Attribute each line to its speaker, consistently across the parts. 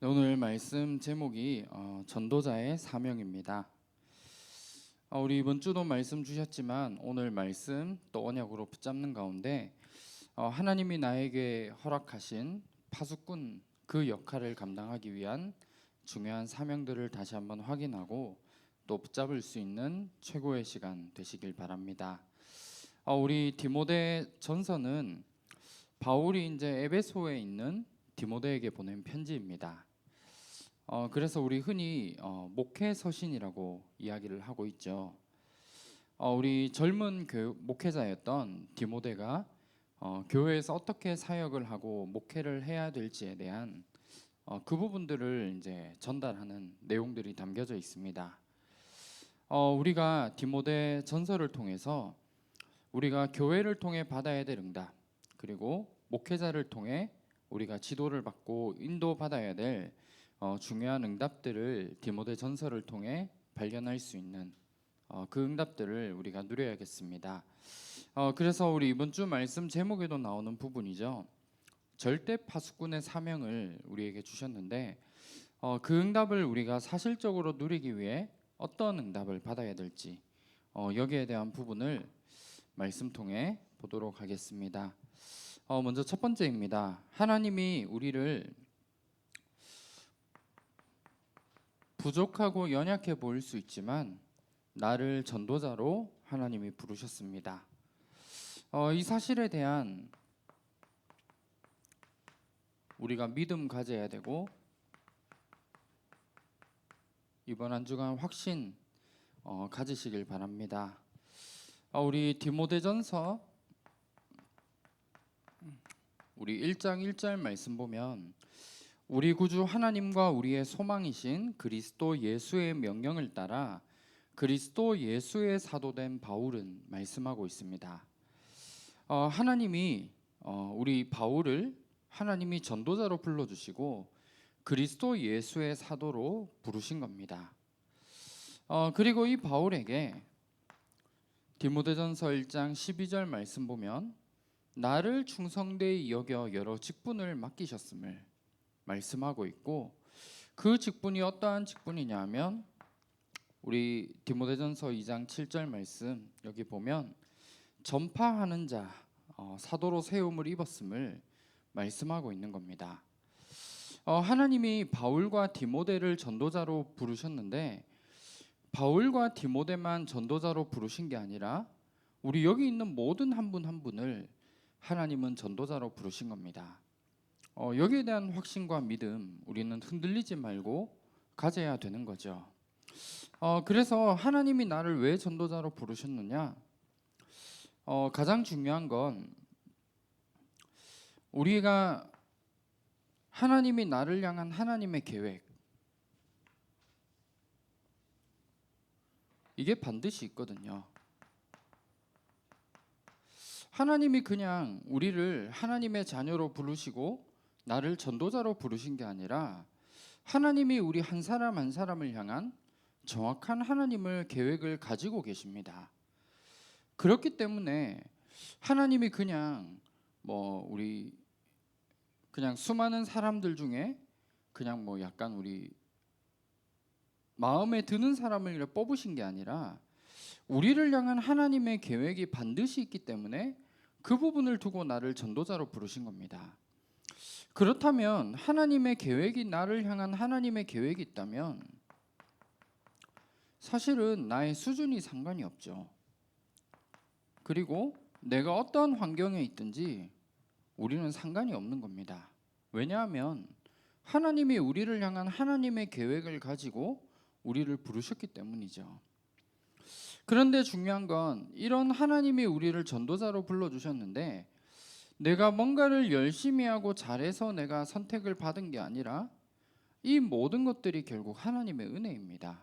Speaker 1: 네, 오늘 말씀 제목이 전도자의 사명입니다. 우리 이번 주도 말씀 주셨지만 오늘 말씀 또 언약으로 붙잡는 가운데 하나님이 나에게 허락하신 파수꾼 그 역할을 감당하기 위한 중요한 사명들을 다시 한번 확인하고 또 붙잡을 수 있는 최고의 시간 되시길 바랍니다. 우리 디모데 전서는 바울이 이제 에베소에 있는 디모데에게 보낸 편지입니다. 그래서 우리 흔히 목회 서신이라고 이야기를 하고 있죠. 우리 젊은 목회자였던 디모데가 교회에서 어떻게 사역을 하고 목회를 해야 될지에 대한 그 부분들을 이제 전달하는 내용들이 담겨져 있습니다. 우리가 디모데 전서를 통해서 우리가 교회를 통해 받아야 될 응답, 그리고 목회자를 통해 우리가 지도를 받고 인도받아야 될 중요한 응답들을 디모데 전서를 통해 발견할 수 있는 그 응답들을 우리가 누려야겠습니다. 그래서 우리 이번 주 말씀 제목에도 나오는 부분이죠. 절대 파수꾼의 사명을 우리에게 주셨는데 그 응답을 우리가 사실적으로 누리기 위해 어떤 응답을 받아야 될지 여기에 대한 부분을 말씀 통해 보도록 하겠습니다. 먼저 첫 번째입니다. 하나님이 우리를 부족하고 연약해 보일 수 있지만 나를 전도자로 하나님이 부르셨습니다. 이 사실에 대한 우리가 믿음 가져야 되고 이번 한 주간 확신 가지시길 바랍니다. 우리 디모데전서 우리 1장 1절 말씀 보면 우리 구주 하나님과 우리의 소망이신 그리스도 예수의 명령을 따라 그리스도 예수의 사도된 바울은 말씀하고 있습니다. 하나님이 우리 바울을 하나님이 전도자로 불러주시고 그리스도 예수의 사도로 부르신 겁니다. 그리고 이 바울에게 디모데전서 1장 12절 말씀 보면 나를 충성되이 여겨 여러 직분을 맡기셨음을 말씀하고 있고 그 직분이 어떠한 직분이냐 하면 우리 디모데전서 2장 7절 말씀 여기 보면 전파하는 자 사도로 세움을 입었음을 말씀하고 있는 겁니다. 하나님이 바울과 디모데를 전도자로 부르셨는데 바울과 디모데만 전도자로 부르신 게 아니라 우리 여기 있는 모든 한 분 한 분을 하나님은 전도자로 부르신 겁니다. 여기에 대한 확신과 믿음 우리는 흔들리지 말고 가져야 되는 거죠. 그래서 하나님이 나를 왜 전도자로 부르셨느냐? 가장 중요한 건 우리가 하나님이 나를 향한 하나님의 계획 이게 반드시 있거든요. 하나님이 그냥 우리를 하나님의 자녀로 부르시고 나를 전도자로 부르신 게 아니라 하나님이 우리 한 사람 한 사람을 향한 정확한 하나님을 계획을 가지고 계십니다. 그렇기 때문에 하나님이 그냥 우리 그냥 수많은 사람들 중에 그냥 약간 우리 마음에 드는 사람을 뽑으신 게 아니라 우리를 향한 하나님의 계획이 반드시 있기 때문에 그 부분을 두고 나를 전도자로 부르신 겁니다. 그렇다면 하나님의 계획이 나를 향한 하나님의 계획이 있다면 사실은 나의 수준이 상관이 없죠. 그리고 내가 어떠한 환경에 있든지 우리는 상관이 없는 겁니다. 왜냐하면 하나님이 우리를 향한 하나님의 계획을 가지고 우리를 부르셨기 때문이죠. 그런데 중요한 건 이런 하나님이 우리를 전도자로 불러주셨는데 내가 뭔가를 열심히 하고 잘해서 내가 선택을 받은 게 아니라 이 모든 것들이 결국 하나님의 은혜입니다.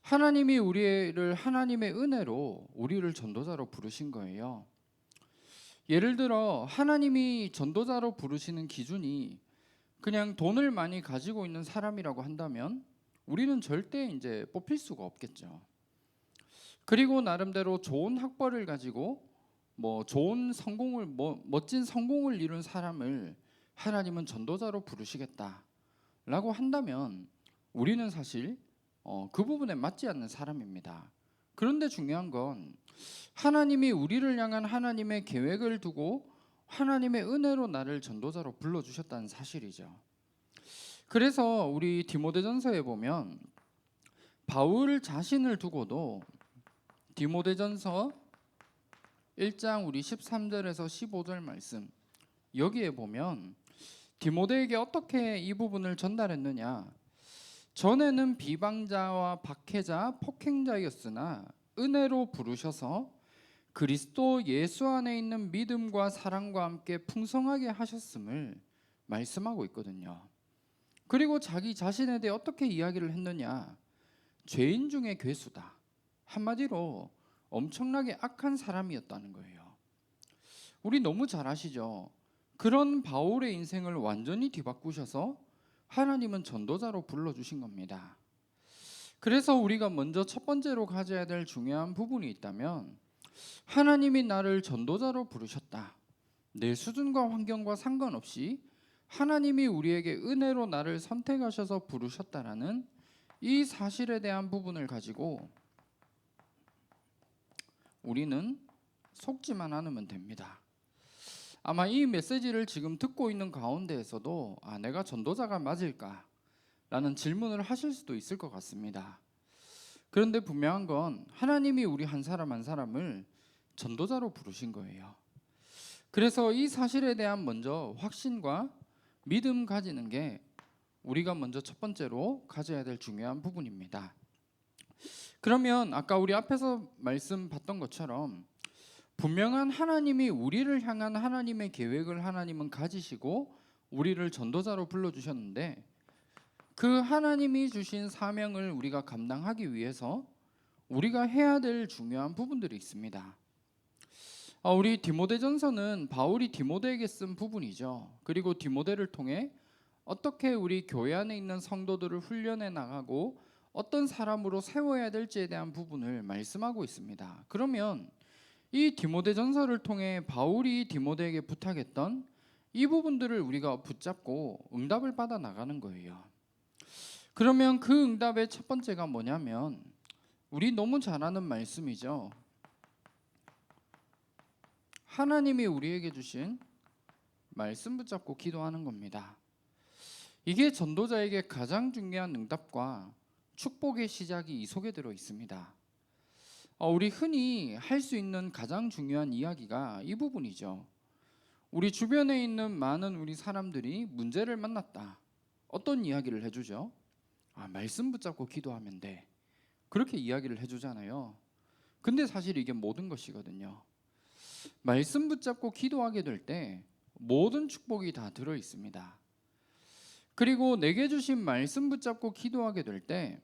Speaker 1: 하나님이 우리를 하나님의 은혜로 우리를 전도자로 부르신 거예요. 예를 들어 하나님이 전도자로 부르시는 기준이 그냥 돈을 많이 가지고 있는 사람이라고 한다면 우리는 절대 이제 뽑힐 수가 없겠죠. 그리고 나름대로 좋은 학벌을 가지고 좋은 성공을 멋진 성공을 이룬 사람을 하나님은 전도자로 부르시겠다. 라고 한다면 우리는 사실 그 부분에 맞지 않는 사람입니다. 그런데 중요한 건 하나님이 우리를 향한 하나님의 계획을 두고 하나님의 은혜로 나를 전도자로 불러주셨다는 사실이죠. 그래서 우리 디모데전서에 보면 바울 자신을 두고도 디모데전서 1장 우리 13절에서 15절 말씀, 여기에 보면 디모데에게 어떻게 이 부분을 전달했느냐, 전에는 비방자와 박해자, 폭행자였으나 은혜로 부르셔서 그리스도 예수 안에 있는 믿음과 사랑과 함께 풍성하게 하셨음을 말씀하고 있거든요. 그리고 자기 자신에 대해 어떻게 이야기를 했느냐, 죄인 중에 괴수다, 한마디로 엄청나게 악한 사람이었다는 거예요. 우리 너무 잘 아시죠? 그런 바울의 인생을 완전히 뒤바꾸셔서 하나님은 전도자로 불러주신 겁니다. 그래서 우리가 먼저 첫 번째로 가져야 될 중요한 부분이 있다면, 하나님이 나를 전도자로 부르셨다. 내 수준과 환경과 상관없이 하나님이 우리에게 은혜로 나를 선택하셔서 부르셨다라는 이 사실에 대한 부분을 가지고 우리는 속지만 않으면 됩니다. 아마 이 메시지를 지금 듣고 있는 가운데에서도 내가 전도자가 맞을까? 라는 질문을 하실 수도 있을 것 같습니다. 그런데 분명한 건 하나님이 우리 한 사람 한 사람을 전도자로 부르신 거예요. 그래서 이 사실에 대한 먼저 확신과 믿음 가지는 게 우리가 먼저 첫 번째로 가져야 될 중요한 부분입니다. 그러면 아까 우리 앞에서 말씀 봤던 것처럼 분명한 하나님이 우리를 향한 하나님의 계획을 하나님은 가지시고 우리를 전도자로 불러주셨는데, 그 하나님이 주신 사명을 우리가 감당하기 위해서 우리가 해야 될 중요한 부분들이 있습니다. 우리 디모데전서는 바울이 디모데에게 쓴 부분이죠. 그리고 디모데를 통해 어떻게 우리 교회 안에 있는 성도들을 훈련해 나가고 어떤 사람으로 세워야 될지에 대한 부분을 말씀하고 있습니다. 그러면 이 디모데전서를 통해 바울이 디모데에게 부탁했던 이 부분들을 우리가 붙잡고 응답을 받아 나가는 거예요. 그러면 그 응답의 첫 번째가 뭐냐면 우리 너무 잘 아는 말씀이죠. 하나님이 우리에게 주신 말씀 붙잡고 기도하는 겁니다. 이게 전도자에게 가장 중요한 응답과 축복의 시작이 이 속에 들어 있습니다. 우리 흔히 할 수 있는 가장 중요한 이야기가 이 부분이죠. 우리 주변에 있는 많은 우리 사람들이 문제를 만났다. 어떤 이야기를 해주죠? 말씀 붙잡고 기도하면 돼. 그렇게 이야기를 해주잖아요. 근데 사실 이게 모든 것이거든요. 말씀 붙잡고 기도하게 될 때 모든 축복이 다 들어 있습니다. 그리고 내게 주신 말씀 붙잡고 기도하게 될 때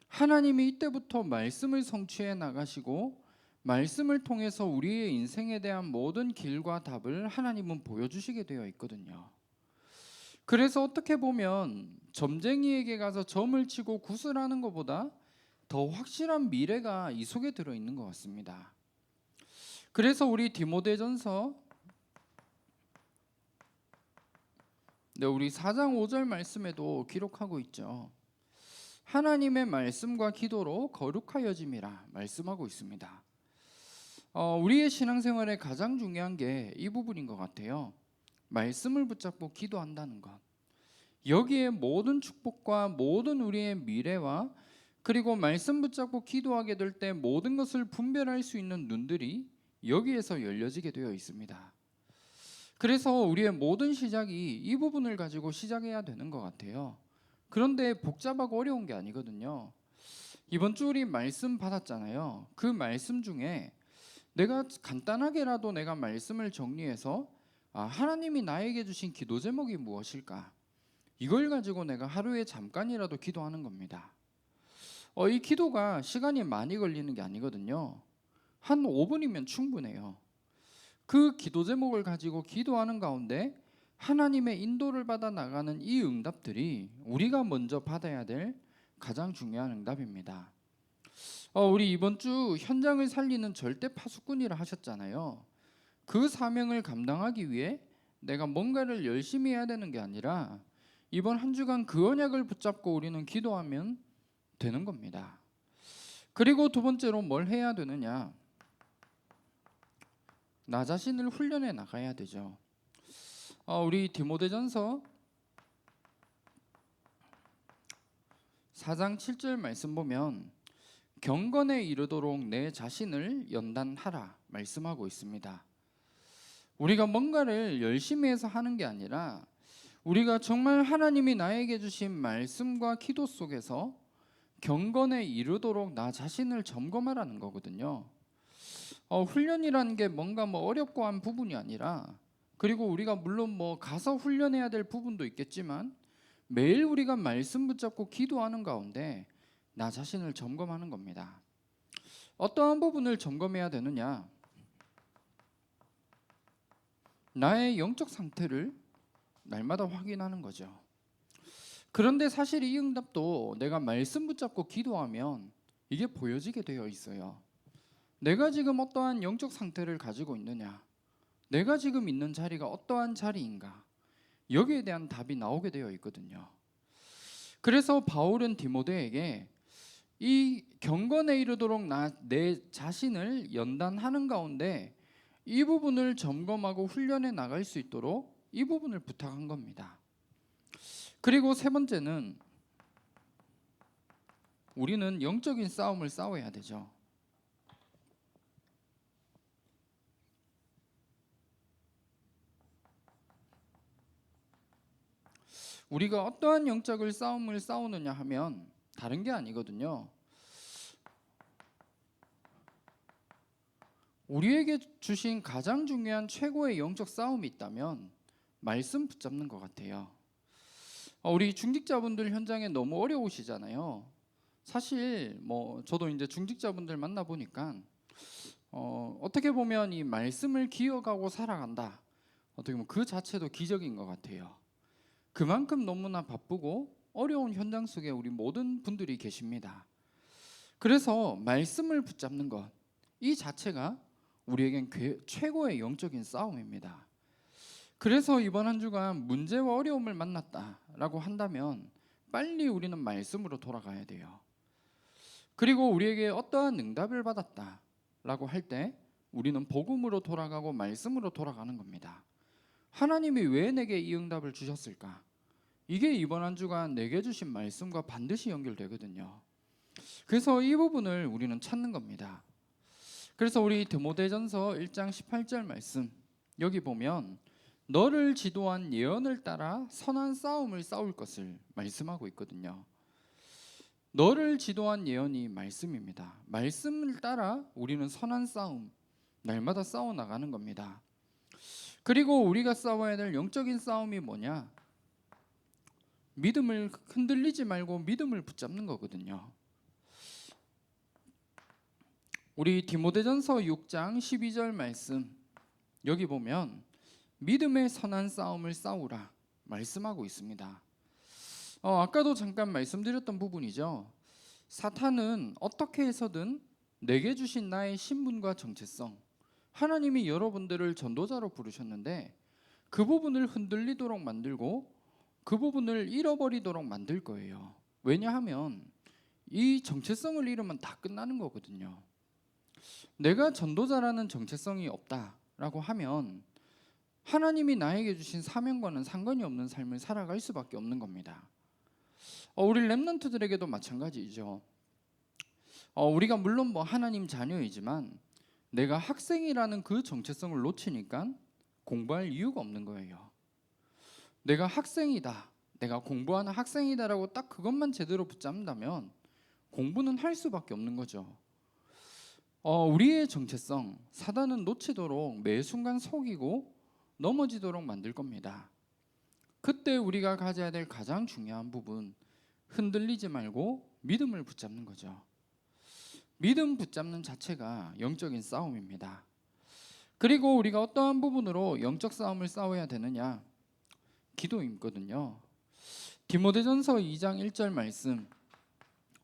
Speaker 1: 하나님이 이때부터 말씀을 성취해 나가시고 말씀을 통해서 우리의 인생에 대한 모든 길과 답을 하나님은 보여주시게 되어 있거든요. 그래서 어떻게 보면 점쟁이에게 가서 점을 치고 구슬하는 것보다 더 확실한 미래가 이 속에 들어있는 것 같습니다. 그래서 우리 디모데전서 우리 4장 5절 말씀에도 기록하고 있죠. 하나님의 말씀과 기도로 거룩하여짐이라 말씀하고 있습니다. 우리의 신앙생활에 가장 중요한 게 이 부분인 것 같아요. 말씀을 붙잡고 기도한다는 것. 여기에 모든 축복과 모든 우리의 미래와 그리고 말씀 붙잡고 기도하게 될 때 모든 것을 분별할 수 있는 눈들이 여기에서 열려지게 되어 있습니다. 그래서 우리의 모든 시작이 이 부분을 가지고 시작해야 되는 것 같아요. 그런데 복잡하고 어려운 게 아니거든요. 이번 주 우리 말씀 받았잖아요. 그 말씀 중에 내가 간단하게라도 내가 말씀을 정리해서 하나님이 나에게 주신 기도 제목이 무엇일까? 이걸 가지고 내가 하루에 잠깐이라도 기도하는 겁니다. 이 기도가 시간이 많이 걸리는 게 아니거든요. 한 5분이면 충분해요. 그 기도 제목을 가지고 기도하는 가운데 하나님의 인도를 받아 나가는 이 응답들이 우리가 먼저 받아야 될 가장 중요한 응답입니다. 우리 이번 주 현장을 살리는 절대 파수꾼이라 하셨잖아요. 그 사명을 감당하기 위해 내가 뭔가를 열심히 해야 되는 게 아니라 이번 한 주간 그 언약을 붙잡고 우리는 기도하면 되는 겁니다. 그리고 두 번째로 뭘 해야 되느냐? 나 자신을 훈련해 나가야 되죠. 우리 디모데전서 4장 7절 말씀 보면 경건에 이르도록 내 자신을 연단하라 말씀하고 있습니다. 우리가 뭔가를 열심히 해서 하는 게 아니라 우리가 정말 하나님이 나에게 주신 말씀과 기도 속에서 경건에 이르도록 나 자신을 점검하라는 거거든요. 훈련이라는 게 뭔가 어렵고 한 부분이 아니라, 그리고 우리가 물론 가서 훈련해야 될 부분도 있겠지만 매일 우리가 말씀 붙잡고 기도하는 가운데 나 자신을 점검하는 겁니다. 어떠한 부분을 점검해야 되느냐? 나의 영적 상태를 날마다 확인하는 거죠. 그런데 사실 이 응답도 내가 말씀 붙잡고 기도하면 이게 보여지게 되어 있어요. 내가 지금 어떠한 영적 상태를 가지고 있느냐, 내가 지금 있는 자리가 어떠한 자리인가, 여기에 대한 답이 나오게 되어 있거든요. 그래서 바울은 디모데에게 이 경건에 이르도록 내 자신을 연단하는 가운데 이 부분을 점검하고 훈련해 나갈 수 있도록 이 부분을 부탁한 겁니다. 그리고 세 번째는 우리는 영적인 싸움을 싸워야 되죠. 우리가 어떠한 영적인 싸움을 싸우느냐 하면 다른 게 아니거든요. 우리에게 주신 가장 중요한 최고의 영적 싸움이 있다면 말씀 붙잡는 것 같아요. 우리 중직자분들 현장에 너무 어려우시잖아요. 사실 저도 이제 중직자분들 만나 보니까 어떻게 보면 이 말씀을 기억하고 살아간다, 어떻게 보면 그 자체도 기적인 것 같아요. 그만큼 너무나 바쁘고 어려운 현장 속에 우리 모든 분들이 계십니다. 그래서 말씀을 붙잡는 것, 이 자체가 우리에겐 최고의 영적인 싸움입니다. 그래서 이번 한 주간 문제와 어려움을 만났다라고 한다면 빨리 우리는 말씀으로 돌아가야 돼요. 그리고 우리에게 어떠한 응답을 받았다라고 할 때 우리는 복음으로 돌아가고 말씀으로 돌아가는 겁니다. 하나님이 왜 내게 이 응답을 주셨을까? 이게 이번 한 주간 내게 주신 말씀과 반드시 연결되거든요. 그래서 이 부분을 우리는 찾는 겁니다. 그래서 우리 디모데전서 1장 18절 말씀, 여기 보면 너를 지도한 예언을 따라 선한 싸움을 싸울 것을 말씀하고 있거든요. 너를 지도한 예언이 말씀입니다. 말씀을 따라 우리는 선한 싸움, 날마다 싸워 나가는 겁니다. 그리고 우리가 싸워야 될 영적인 싸움이 뭐냐? 믿음을 흔들리지 말고 믿음을 붙잡는 거거든요. 우리 디모데전서 6장 12절 말씀, 여기 보면 믿음의 선한 싸움을 싸우라 말씀하고 있습니다. 아까도 잠깐 말씀드렸던 부분이죠. 사탄은 어떻게 해서든 내게 주신 나의 신분과 정체성, 하나님이 여러분들을 전도자로 부르셨는데 그 부분을 흔들리도록 만들고 그 부분을 잃어버리도록 만들 거예요. 왜냐하면 이 정체성을 잃으면 다 끝나는 거거든요. 내가 전도자라는 정체성이 없다라고 하면 하나님이 나에게 주신 사명과는 상관이 없는 삶을 살아갈 수밖에 없는 겁니다. 우리 렘넌트들에게도 마찬가지죠. 우리가 물론 하나님 자녀이지만 내가 학생이라는 그 정체성을 놓치니까 공부할 이유가 없는 거예요. 내가 학생이다, 내가 공부하는 학생이다라고 딱 그것만 제대로 붙잡는다면 공부는 할 수밖에 없는 거죠. 우리의 정체성, 사단은 놓치도록 매 순간 속이고 넘어지도록 만들 겁니다. 그때 우리가 가져야 될 가장 중요한 부분, 흔들리지 말고 믿음을 붙잡는 거죠. 믿음 붙잡는 자체가 영적인 싸움입니다. 그리고 우리가 어떠한 부분으로 영적 싸움을 싸워야 되느냐? 기도이거든요. 디모데전서 2장 1절 말씀,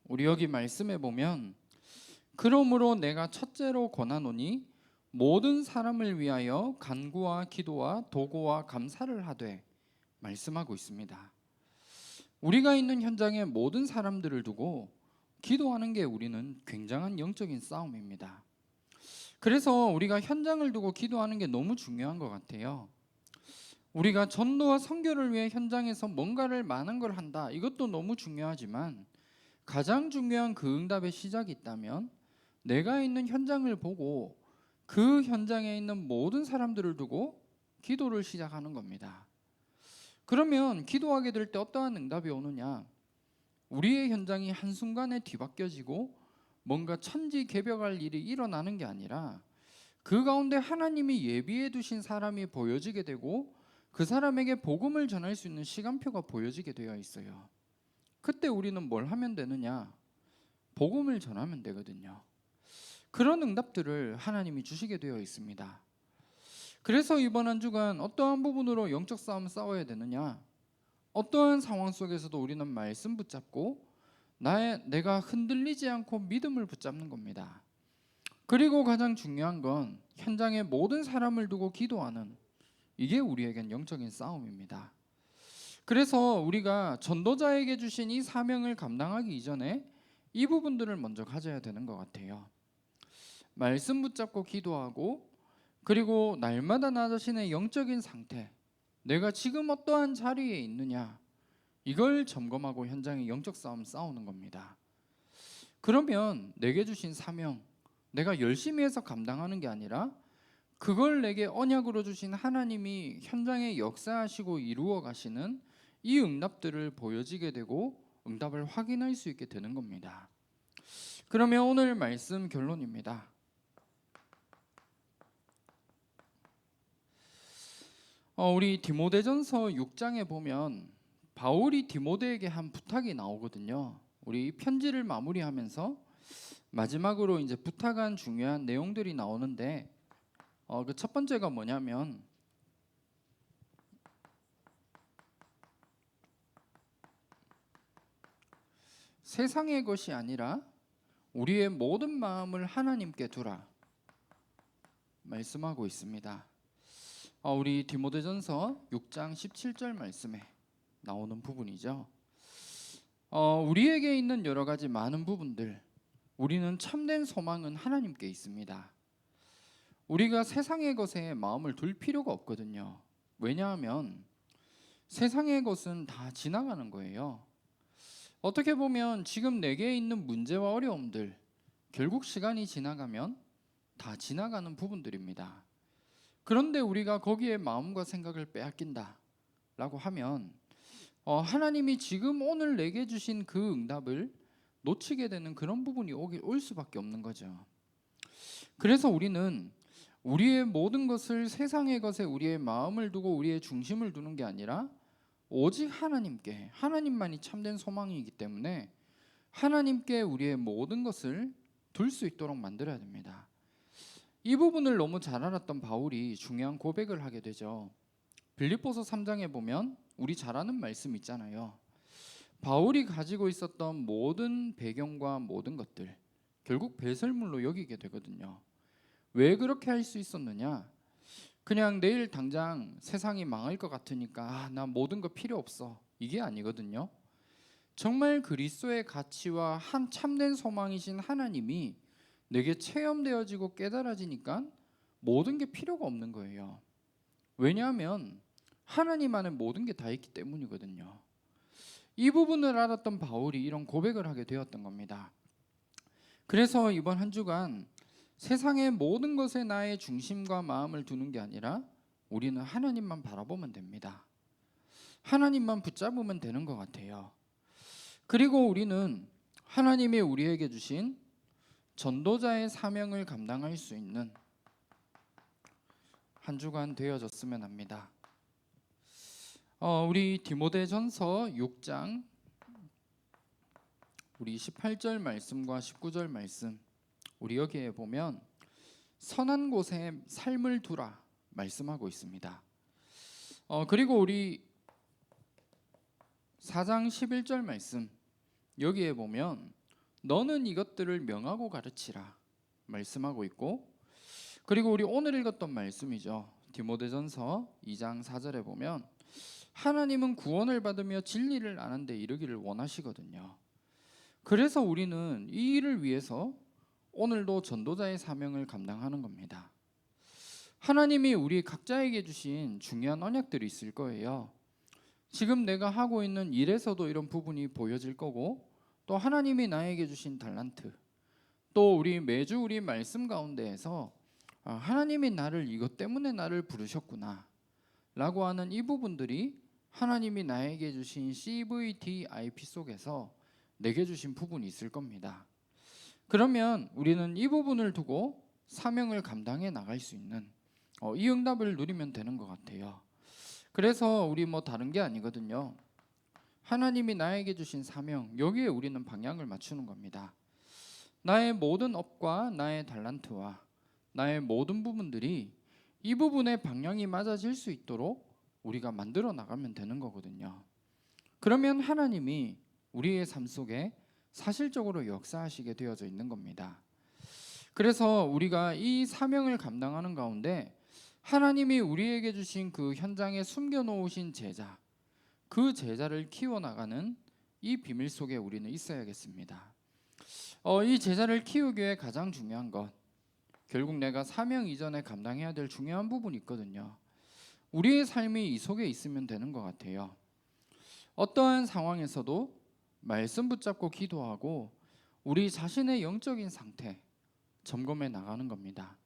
Speaker 1: 우리 여기 말씀에 보면 그러므로 내가 첫째로 권하노니 모든 사람을 위하여 간구와 기도와 도고와 감사를 하되 말씀하고 있습니다. 우리가 있는 현장의 모든 사람들을 두고 기도하는 게 우리는 굉장한 영적인 싸움입니다. 그래서 우리가 현장을 두고 기도하는 게 너무 중요한 것 같아요. 우리가 전도와 선교를 위해 현장에서 뭔가를 많은 걸 한다. 이것도 너무 중요하지만 가장 중요한 그 응답의 시작이 있다면 내가 있는 현장을 보고 그 현장에 있는 모든 사람들을 두고 기도를 시작하는 겁니다. 그러면 기도하게 될 때 어떠한 응답이 오느냐? 우리의 현장이 한순간에 뒤바뀌어지고 뭔가 천지개벽할 일이 일어나는 게 아니라 그 가운데 하나님이 예비해 두신 사람이 보여지게 되고 그 사람에게 복음을 전할 수 있는 시간표가 보여지게 되어 있어요. 그때 우리는 뭘 하면 되느냐? 복음을 전하면 되거든요. 그런 응답들을 하나님이 주시게 되어 있습니다. 그래서 이번 한 주간 어떠한 부분으로 영적 싸움을 싸워야 되느냐? 어떠한 상황 속에서도 우리는 말씀 붙잡고 내가 흔들리지 않고 믿음을 붙잡는 겁니다. 그리고 가장 중요한 건 현장의 모든 사람을 두고 기도하는, 이게 우리에겐 영적인 싸움입니다. 그래서 우리가 전도자에게 주신 이 사명을 감당하기 이전에 이 부분들을 먼저 가져야 되는 것 같아요. 말씀 붙잡고 기도하고, 그리고 날마다 나 자신의 영적인 상태, 내가 지금 어떠한 자리에 있느냐, 이걸 점검하고 현장의 영적 싸움 싸우는 겁니다. 그러면 내게 주신 사명, 내가 열심히 해서 감당하는 게 아니라 그걸 내게 언약으로 주신 하나님이 현장에 역사하시고 이루어 가시는 이 응답들을 보여지게 되고 응답을 확인할 수 있게 되는 겁니다. 그러면 오늘 말씀 결론입니다. 우리 디모데전서 6장에 보면 바울이 디모데에게 한 부탁이 나오거든요. 우리 편지를 마무리하면서 마지막으로 이제 부탁한 중요한 내용들이 나오는데 그 첫 번째가 뭐냐면 세상의 것이 아니라 우리의 모든 마음을 하나님께 두라 말씀하고 있습니다. 우리 디모데전서 6장 17절 말씀에 나오는 부분이죠. 우리에게 있는 여러 가지 많은 부분들, 우리는 참된 소망은 하나님께 있습니다. 우리가 세상의 것에 마음을 둘 필요가 없거든요. 왜냐하면 세상의 것은 다 지나가는 거예요. 어떻게 보면 지금 내게 있는 문제와 어려움들, 결국 시간이 지나가면 다 지나가는 부분들입니다. 그런데 우리가 거기에 마음과 생각을 빼앗긴다 라고 하면 하나님이 지금 오늘 내게 주신 그 응답을 놓치게 되는 그런 부분이 올 수밖에 없는 거죠. 그래서 우리는 우리의 모든 것을 세상의 것에 우리의 마음을 두고 우리의 중심을 두는 게 아니라 오직 하나님께, 하나님만이 참된 소망이기 때문에 하나님께 우리의 모든 것을 둘 수 있도록 만들어야 됩니다. 이 부분을 너무 잘 알았던 바울이 중요한 고백을 하게 되죠. 빌립보서 3장에 보면 우리 잘 아는 말씀 있잖아요. 바울이 가지고 있었던 모든 배경과 모든 것들 결국 배설물로 여기게 되거든요. 왜 그렇게 할 수 있었느냐? 그냥 내일 당장 세상이 망할 것 같으니까 나 모든 거 필요 없어, 이게 아니거든요. 정말 그리스도의 가치와 한 참된 소망이신 하나님이 내게 체험되어지고 깨달아지니까 모든 게 필요가 없는 거예요. 왜냐하면 하나님 안에 모든 게 다 있기 때문이거든요. 이 부분을 알았던 바울이 이런 고백을 하게 되었던 겁니다. 그래서 이번 한 주간 세상의 모든 것에 나의 중심과 마음을 두는 게 아니라 우리는 하나님만 바라보면 됩니다. 하나님만 붙잡으면 되는 것 같아요. 그리고 우리는 하나님이 우리에게 주신 전도자의 사명을 감당할 수 있는 한 주간 되어졌으면 합니다. 우리 디모데전서 6장 우리 18절 말씀과 19절 말씀, 우리 여기에 보면 선한 곳에 삶을 두라 말씀하고 있습니다. 그리고 우리 4장 11절 말씀, 여기에 보면 너는 이것들을 명하고 가르치라 말씀하고 있고, 그리고 우리 오늘 읽었던 말씀이죠. 디모데전서 2장 4절에 보면 하나님은 구원을 받으며 진리를 아는 데 이르기를 원하시거든요. 그래서 우리는 이 일을 위해서 오늘도 전도자의 사명을 감당하는 겁니다. 하나님이 우리 각자에게 주신 중요한 언약들이 있을 거예요. 지금 내가 하고 있는 일에서도 이런 부분이 보여질 거고, 또 하나님이 나에게 주신 달란트, 또 우리 매주 우리 말씀 가운데에서 하나님이 나를 이것 때문에 나를 부르셨구나 라고 하는 이 부분들이 하나님이 나에게 주신 CVDIP 속에서 내게 주신 부분이 있을 겁니다. 그러면 우리는 이 부분을 두고 사명을 감당해 나갈 수 있는 이 응답을 누리면 되는 것 같아요. 그래서 우리 다른 게 아니거든요. 하나님이 나에게 주신 사명, 여기에 우리는 방향을 맞추는 겁니다. 나의 모든 업과 나의 달란트와 나의 모든 부분들이 이 부분의 방향이 맞아질 수 있도록 우리가 만들어 나가면 되는 거거든요. 그러면 하나님이 우리의 삶 속에 사실적으로 역사하시게 되어져 있는 겁니다. 그래서 우리가 이 사명을 감당하는 가운데 하나님이 우리에게 주신 그 현장에 숨겨놓으신 제자, 그 제자를 키워나가는 이 비밀 속에 우리는 있어야겠습니다. 이 제자를 키우기 위해 가장 중요한 것, 결국 내가 사명 이전에 감당해야 될 중요한 부분이 있거든요. 우리의 삶이 이 속에 있으면 되는 것 같아요. 어떠한 상황에서도 말씀 붙잡고 기도하고 우리 자신의 영적인 상태 점검해 나가는 겁니다.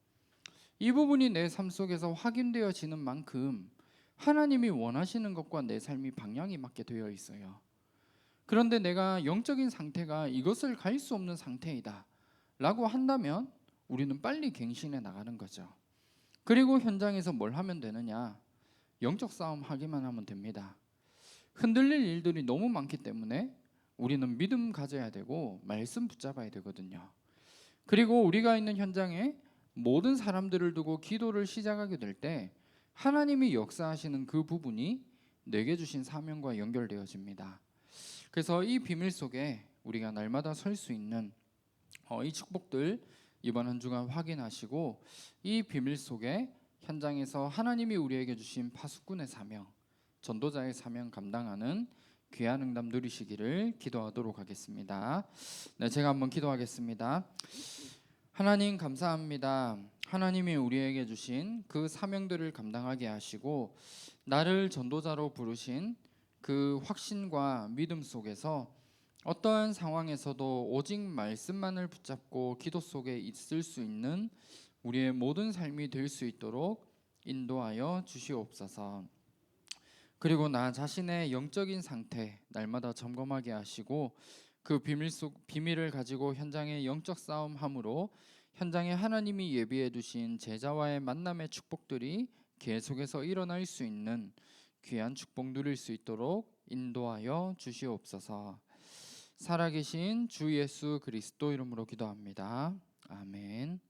Speaker 1: 이 부분이 내 삶 속에서 확인되어지는 만큼 하나님이 원하시는 것과 내 삶이 방향이 맞게 되어 있어요. 그런데 내가 영적인 상태가 이것을 갈 수 없는 상태이다 라고 한다면 우리는 빨리 갱신해 나가는 거죠. 그리고 현장에서 뭘 하면 되느냐? 영적 싸움 하기만 하면 됩니다. 흔들릴 일들이 너무 많기 때문에 우리는 믿음 가져야 되고 말씀 붙잡아야 되거든요. 그리고 우리가 있는 현장에 모든 사람들을 두고 기도를 시작하게 될 때 하나님이 역사하시는 그 부분이 내게 주신 사명과 연결되어집니다. 그래서 이 비밀 속에 우리가 날마다 설 수 있는 이 축복들 이번 한 주간 확인하시고 이 비밀 속에 현장에서 하나님이 우리에게 주신 파수꾼의 사명, 전도자의 사명 감당하는 귀한 응답 누리시기를 기도하도록 하겠습니다. 네, 제가 한번 기도하겠습니다. 하나님 감사합니다. 하나님이 우리에게 주신 그 사명들을 감당하게 하시고 나를 전도자로 부르신 그 확신과 믿음 속에서 어떠한 상황에서도 오직 말씀만을 붙잡고 기도 속에 있을 수 있는 우리의 모든 삶이 될 수 있도록 인도하여 주시옵소서. 그리고 나 자신의 영적인 상태 날마다 점검하게 하시고 그 비밀을 가지고 현장의 영적 싸움함으로 현장에 하나님이 예비해 두신 제자와의 만남의 축복들이 계속해서 일어날 수 있는 귀한 축복 누릴 수 있도록 인도하여 주시옵소서. 살아계신 주 예수 그리스도 이름으로 기도합니다. 아멘.